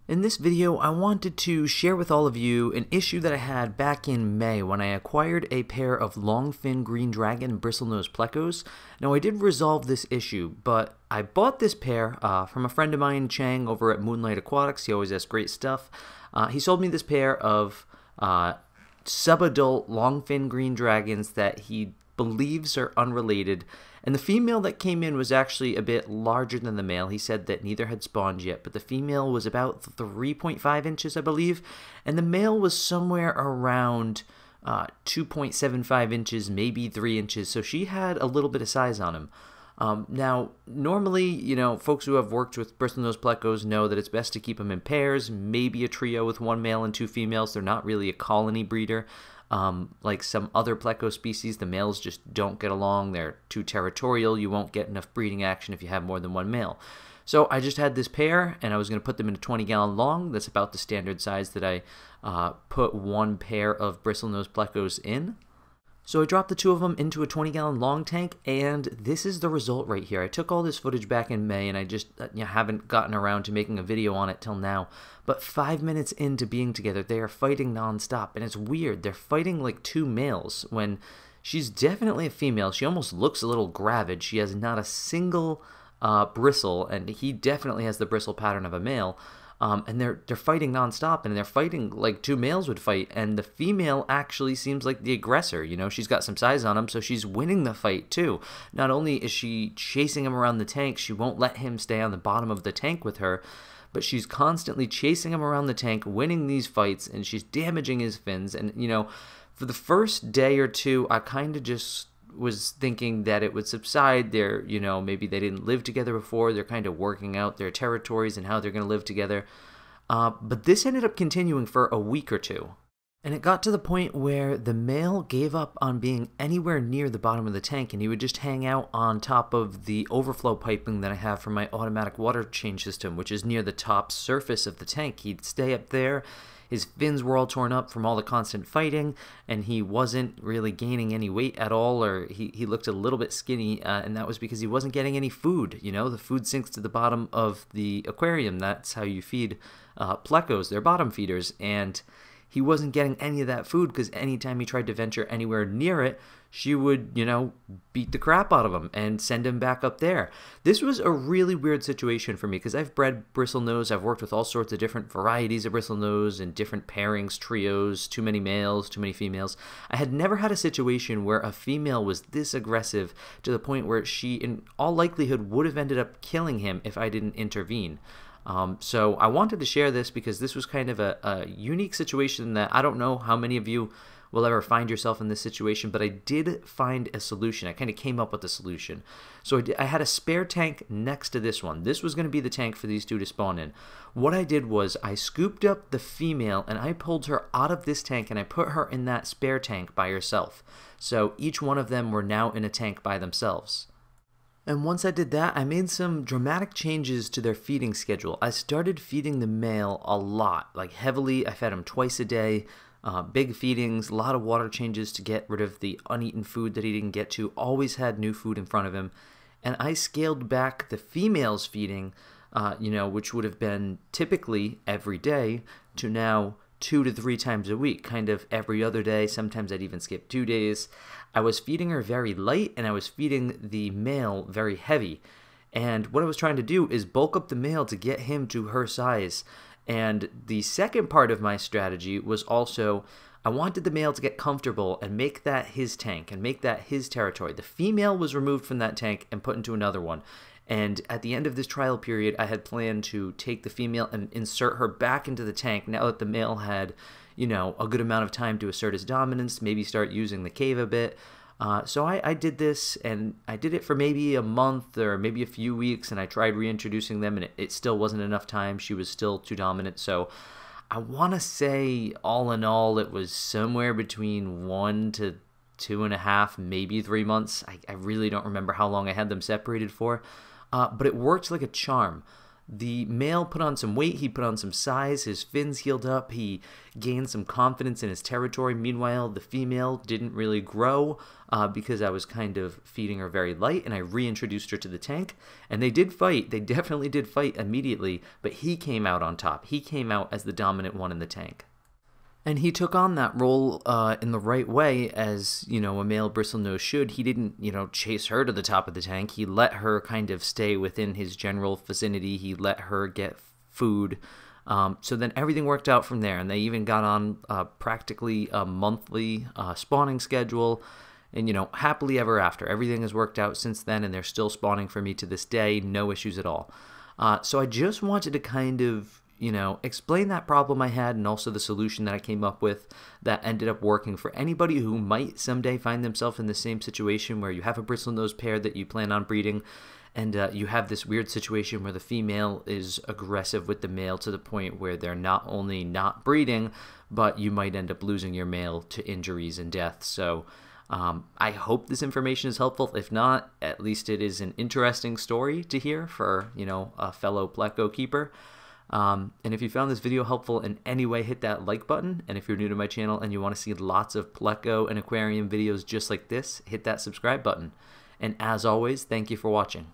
In this video, I wanted to share with all of you an issue that I had back in May when I acquired a pair of long-fin green dragon Bristlenose Plecos. Now, I did resolve this issue, but I bought this pair from a friend of mine, Chang, over at Moonlight Aquatics. He always has great stuff. He sold me this pair of subadult long-fin green dragons that he believes are unrelated, and the female that came in was actually a bit larger than the male. He said that neither had spawned yet, but the female was about 3.5 inches, I believe, and the male was somewhere around 2.75 inches, maybe 3 inches, so she had a little bit of size on him. Now, normally, folks who have worked with Bristlenose Plecos know that it's best to keep them in pairs, maybe a trio with one male and two females. They're not really a colony breeder. Like some other Pleco species, the males just don't get along. They're too territorial. You won't get enough breeding action if you have more than one male. So I just had this pair, and I was going to put them in a 20-gallon long. That's about the standard size that I put one pair of Bristlenose Plecos in. So I dropped the two of them into a 20-gallon long tank, and this is the result right here. I took all this footage back in May, and I just haven't gotten around to making a video on it till now. But 5 minutes into being together, they are fighting nonstop, and it's weird. They're fighting like two males when she's definitely a female. She almost looks a little gravid. She has not a single bristle, and he definitely has the bristle pattern of a male. And they're fighting nonstop, and they're fighting like two males would fight, and the female actually seems like the aggressor. She's got some size on him, so she's winning the fight too. Not only is she chasing him around the tank, she won't let him stay on the bottom of the tank with her, but she's constantly chasing him around the tank, winning these fights, and she's damaging his fins. And for the first day or two, I kind of just was thinking that it would subside. Maybe they didn't live together before. They're kind of working out their territories and how they're going to live together. But this ended up continuing for a week or two. And it got to the point where the male gave up on being anywhere near the bottom of the tank, and he would just hang out on top of the overflow piping that I have for my automatic water change system, which is near the top surface of the tank. He'd stay up there. His fins were all torn up from all the constant fighting, and he wasn't really gaining any weight at all, or he looked a little bit skinny, and that was because he wasn't getting any food. The food sinks to the bottom of the aquarium. That's how you feed plecos. They're bottom feeders, and he wasn't getting any of that food because anytime he tried to venture anywhere near it, she would, beat the crap out of him and send him back up there. This was a really weird situation for me because I've bred bristlenose. I've worked with all sorts of different varieties of bristlenose and different pairings, trios, too many males, too many females. I had never had a situation where a female was this aggressive to the point where she, in all likelihood, would have ended up killing him if I didn't intervene. So I wanted to share this because this was kind of a unique situation that I don't know how many of you will ever find yourself in this situation, but I did find a solution. I kind of came up with a solution. So I had a spare tank next to this one. This was going to be the tank for these two to spawn in. What I did was I scooped up the female and I pulled her out of this tank and I put her in that spare tank by herself. So each one of them were now in a tank by themselves. And once I did that, I made some dramatic changes to their feeding schedule. I started feeding the male a lot, like heavily. I fed him twice a day, big feedings, a lot of water changes to get rid of the uneaten food that he didn't get to, always had new food in front of him. And I scaled back the female's feeding, which would have been typically every day, to now 2 to 3 times a week, kind of every other day. Sometimes I'd even skip 2 days. I was feeding her very light, and I was feeding the male very heavy. And what I was trying to do is bulk up the male to get him to her size. And the second part of my strategy was also, I wanted the male to get comfortable and make that his tank and make that his territory. The female was removed from that tank and put into another one. And at the end of this trial period, I had planned to take the female and insert her back into the tank now that the male had, a good amount of time to assert his dominance, maybe start using the cave a bit. So I did this, and I did it for maybe a month or maybe a few weeks, and I tried reintroducing them, and it still wasn't enough time. She was still too dominant. So I want to say, all in all, it was somewhere between 1 to 2.5, maybe 3 months. I really don't remember how long I had them separated for. But it worked like a charm. The male put on some weight, he put on some size, his fins healed up, he gained some confidence in his territory. Meanwhile, the female didn't really grow because I was kind of feeding her very light, and I reintroduced her to the tank. And they did fight, they definitely did fight immediately, but he came out on top. He came out as the dominant one in the tank. And he took on that role in the right way, as, you know, a male bristlenose should. He didn't, you know, chase her to the top of the tank. He let her kind of stay within his general vicinity. He let her get food. So then everything worked out from there. And they even got on practically a monthly spawning schedule. And, you know, happily ever after. Everything has worked out since then, and they're still spawning for me to this day. No issues at all. So I just wanted to kind of, you know, explain that problem I had, and also the solution that I came up with that ended up working for anybody who might someday find themselves in the same situation where you have a bristlenose pair that you plan on breeding, and you have this weird situation where the female is aggressive with the male to the point where they're not only not breeding, but you might end up losing your male to injuries and death. So I hope this information is helpful. If not, at least it is an interesting story to hear for, you know, a fellow Pleco keeper. And if you found this video helpful in any way, hit that like button. And if you're new to my channel and you want to see lots of Pleco and aquarium videos just like this, hit that subscribe button. And as always, thank you for watching.